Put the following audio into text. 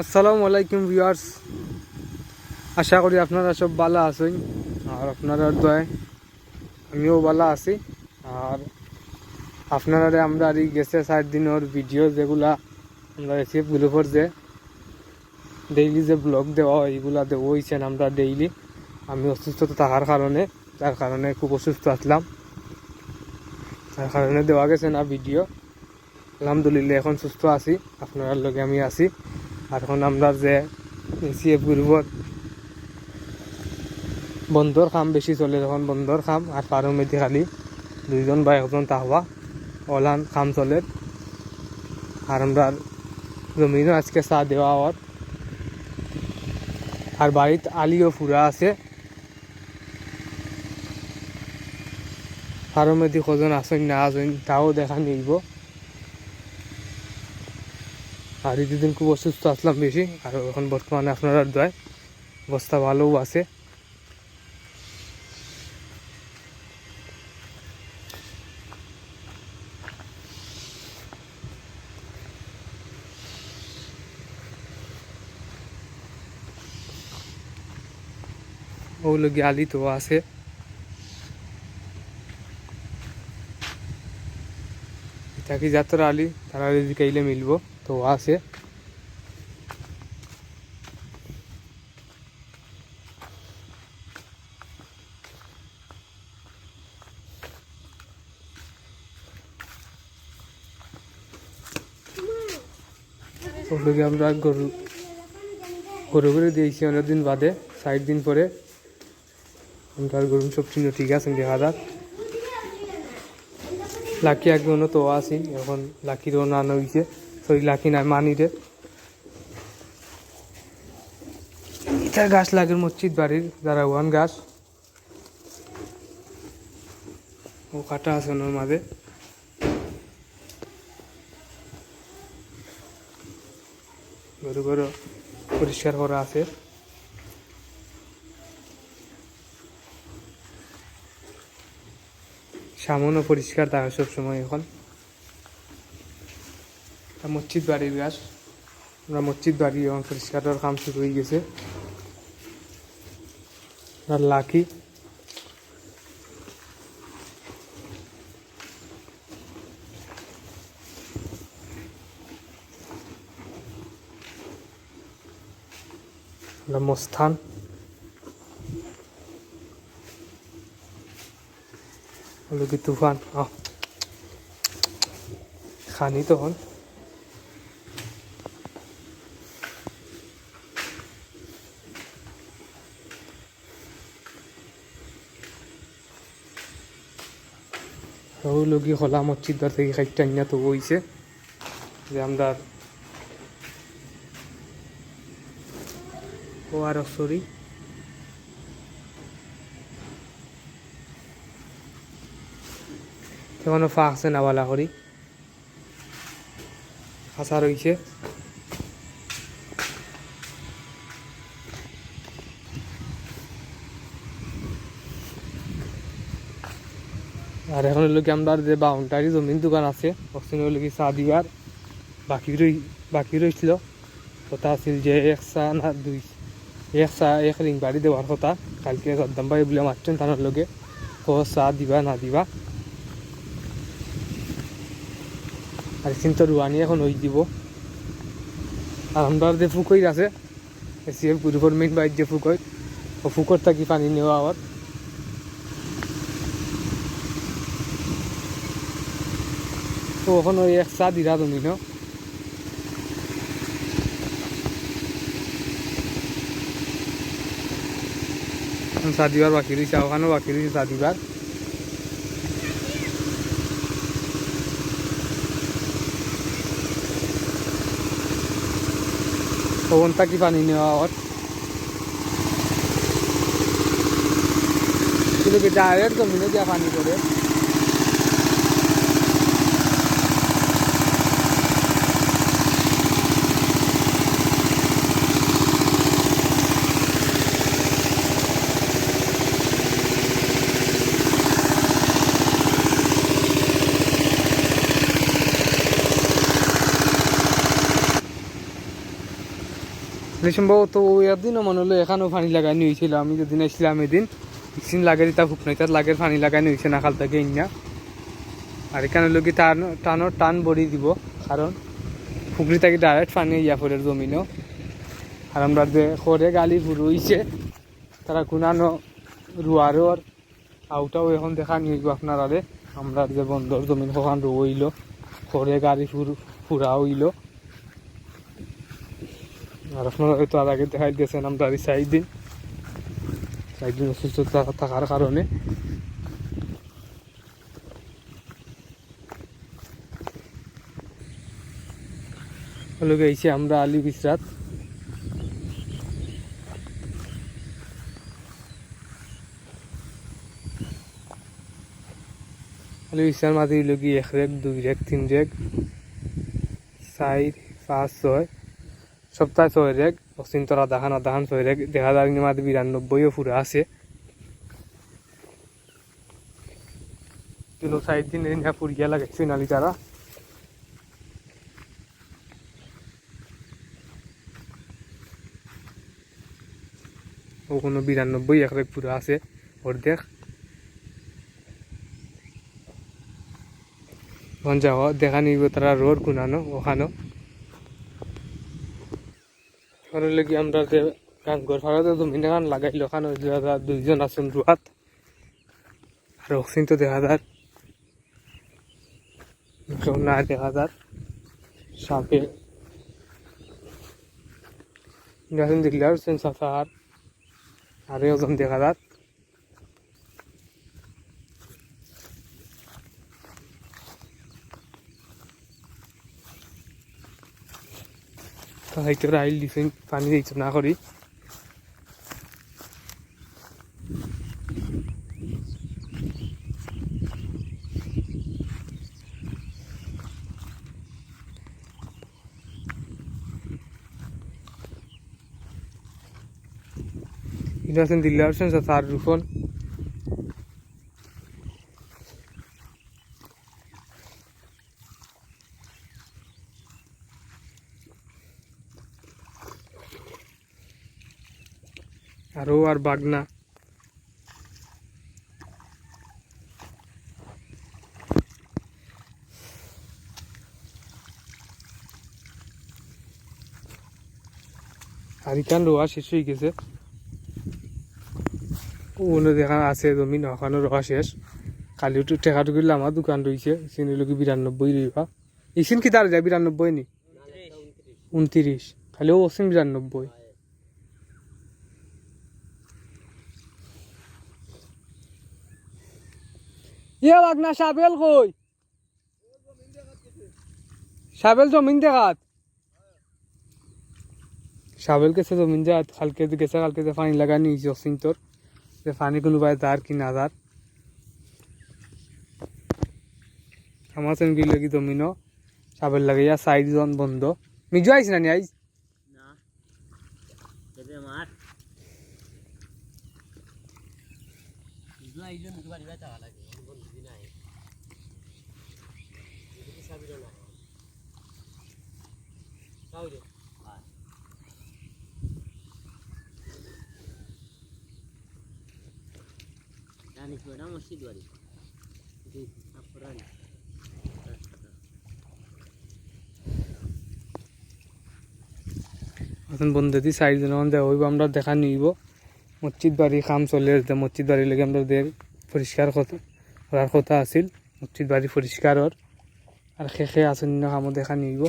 আসসালামু আলাইকুম ভিউয়ার্স, আশা করি আপনারা সব ভালো আছেন। আর আপনারা দয় আমিও ভালো আছি। আর আপনারা আমরা এই গেছে 4 দিনের ভিডিও যেগুলা আমরা রিসিভ গ্রুপের যে ডেইলি যে ব্লগ দেওয়া হয় এগুলা দেওয়া হয়েছেন আমরা ডেইলি। আমি অসুস্থতা থাকার কারণে তার কারণে খুব অসুস্থ আসলাম, তার কারণে দেওয়া গেছে না ভিডিও। আলহামদুলিল্লাহ এখন সুস্থ আছি, আপনার লগে আমি আছি। আর এখন আমরা যে সিএফ গ্রুপের বন্ধর কাম বেশি চলে, যখন বন্ধর কাম আর পারো মেদি খালি 2 জন বা 1 জন তাহবা অলান কাম চলে। আর আমরা জমিনও আজকে চা দেওয়া হওয়ার, আর বাড়িত আলিও ফুরা আছে। পারো মেদি কজন আসেন না আসেন তাও দেখা নিব। আর এই দুদিন খুব অসুস্থ আসলাম বেশি, আর এখন বর্তমানে আপনারা দয় অবস্থা ভালোও আছে। ওগুলো গিয়ে আলি তো আছে। থাকি যাত্রা আলি তারা যদি কাইলে মিলবো তো আছে। ওগুলোকে আমরা গরু করে দিয়েছি অনেকদিন বাদে, 60 দিন পরে। আমরা গরু সব চিহ্ন ঠিক আছে দেখা যাক। লাকি আগে অন্য তো আসি, এখন লাকিরও না হয়েছে, সরি লাকি না মানিরে। এটা গাছ লাগে মসজিদ বাড়ির যারা ওয়ান গাছ ও কাটা আছে ওনার মাঝে। গরু গরু পরিষ্কার করা আছে। সামনও পরিষ্কার থাকে সবসময়। এখন মসজিদ বাড়ির গাছ, আমরা মসজিদ বাড়ি এখন পরিষ্কারের কাম শুরু হয়ে গেছে। আর লাকি মস্তান হলো কি তুফান খানি তখন লগি খোলা মসজিদ বার থেকে খাইতে আনিয়া তো হয়েছে যে আমরা ও আর সরি এখনো ফা আছে না বালা করি খাঁচা রয়েছে। আর এখন হলো কি আমরা যে বাউন্ডারি জমিন দোকান আছে ওখানে হলো কি চা দিবার বাকি রয়েছিল। কথা আছিল যে 1 চা না 2 1 রিং বাড়ি দেওয়ার কথা। কালকে সদ্দাম ভাই বলে মারছেন তার লগে চা দিবা না দিবা। আর কিন্তু রুয়ানি এখন হয়ে দিব। আর আমরা যে ফুকইর আছে সিএফ গ্রুপের মেইন বাইর যে ফুকই ও ফুকর থাকি পানি নেওয়া আবার তো ওখন ওই 1 চা দিরা তুমি ন চা দিবার বাকি রয়েছে, ওখানেও বাকি রয়েছে চা দিবার। ওখান থাকি পানি নেওয়া আবার কিন্তু কি ডাইরেক্ট জমিনে দিয়া পানি করে। সম্ভবত ওই একদিনও মনে হলো এখানেও পানি লাগানি হয়েছিল। আমি যেদিন আসছিলাম এদিন ভ্যাকসিন লাগাই তা ফুকনাইতার লাগের পানি লাগানি হয়েছে না খাল থেকে ইন্না। আর এখানে লোক টান বড়ি দিব, কারণ পুকুরি থেকে ডাইরেক্ট পানি ইয়া পড়ে জমিনও। আর আমরা যে করে গালি রইছে তারা গুনানো রুয়ারোর আউটাও এখন দেখা নিয়ে আপনার আরে আমরা যে বন্দর জমিন কখন রইল করে গাড়ি ফুরা হইল। আর আপনারা হয়তো আর আগে দেখাই দিয়েছেন আমরা এই 4 দিন অসুস্থ থাকার কারণে। হলো গেছি আমরা আলী বিসরাত। আলী বিসরার মাঝে হইল কি 1 রেক 2 রেক 3 রেক 4 5 6 সপ্তাহে 6 রেক অচিন্তরা দাহান 6 রেক দেখা যায় মাঝে 92ও ফুরা আছে। কিন্তু 4 দিন এনে ফুরিয়া লাগাইছে নালি তারা। ও কোনো 92 1 রেক ফুরা আছে অর্ধেক। ওখান যাওয়া দেখা নিব তারা রোড গুনানো ওখানো। ওখানে লেগে আমরা যে গান ঘর ফাড়াতে জমিন গান লাগাইল ওখানে 2জন আছেন রুয়াত। আর অক্সিন তো দেখা যায় না, দেখা যায় সাপে গাছেন দেখলে আর সাফার আর ওজন দেখা যায়। হয়তো রাইল দিছেন পানি দিচ্ছ না করি। এটা আছেন দিল্লি আসছেন তার রুফন। আরও আর বাগনা আর ইখান রোয়া শেষ হয়ে গেছে। ওখানে দেখা আছে জমিন ওখানে রোয়া শেষ। কালি টেকাটো করলে আমার দোকান রয়েছে চিনি লোক 92 রইবা। ইসিন কি তার যায় 92 নি 29 খালি ও অসীম 92। ইয়া বাগনা সাবেল কই? সাবেল জমিন দেখাত সাবেল গেছে জমিন দেখাত কালকে গেছে কালকে পানি লাগানি অসীম তোর যে পানি কোনো পায় তার কি না তার। আমার সেন গিয়ে লাগি জমিনও সাবেল লাগাইয়া 4 জন বন্ধ। মিজু আইস না নি আইস এখন বন্ধু দি 4 জন হইব আমরা দেখা নিব। মসজিদ বাড়ি কাম চলে মসজিদ বাড়ি লেগে আমরা পরিষ্কার করার কথা আছিল। মসজিদ বাড়ি পরিষ্কারের আর খেয়ে আসেন কামও দেখা নিব।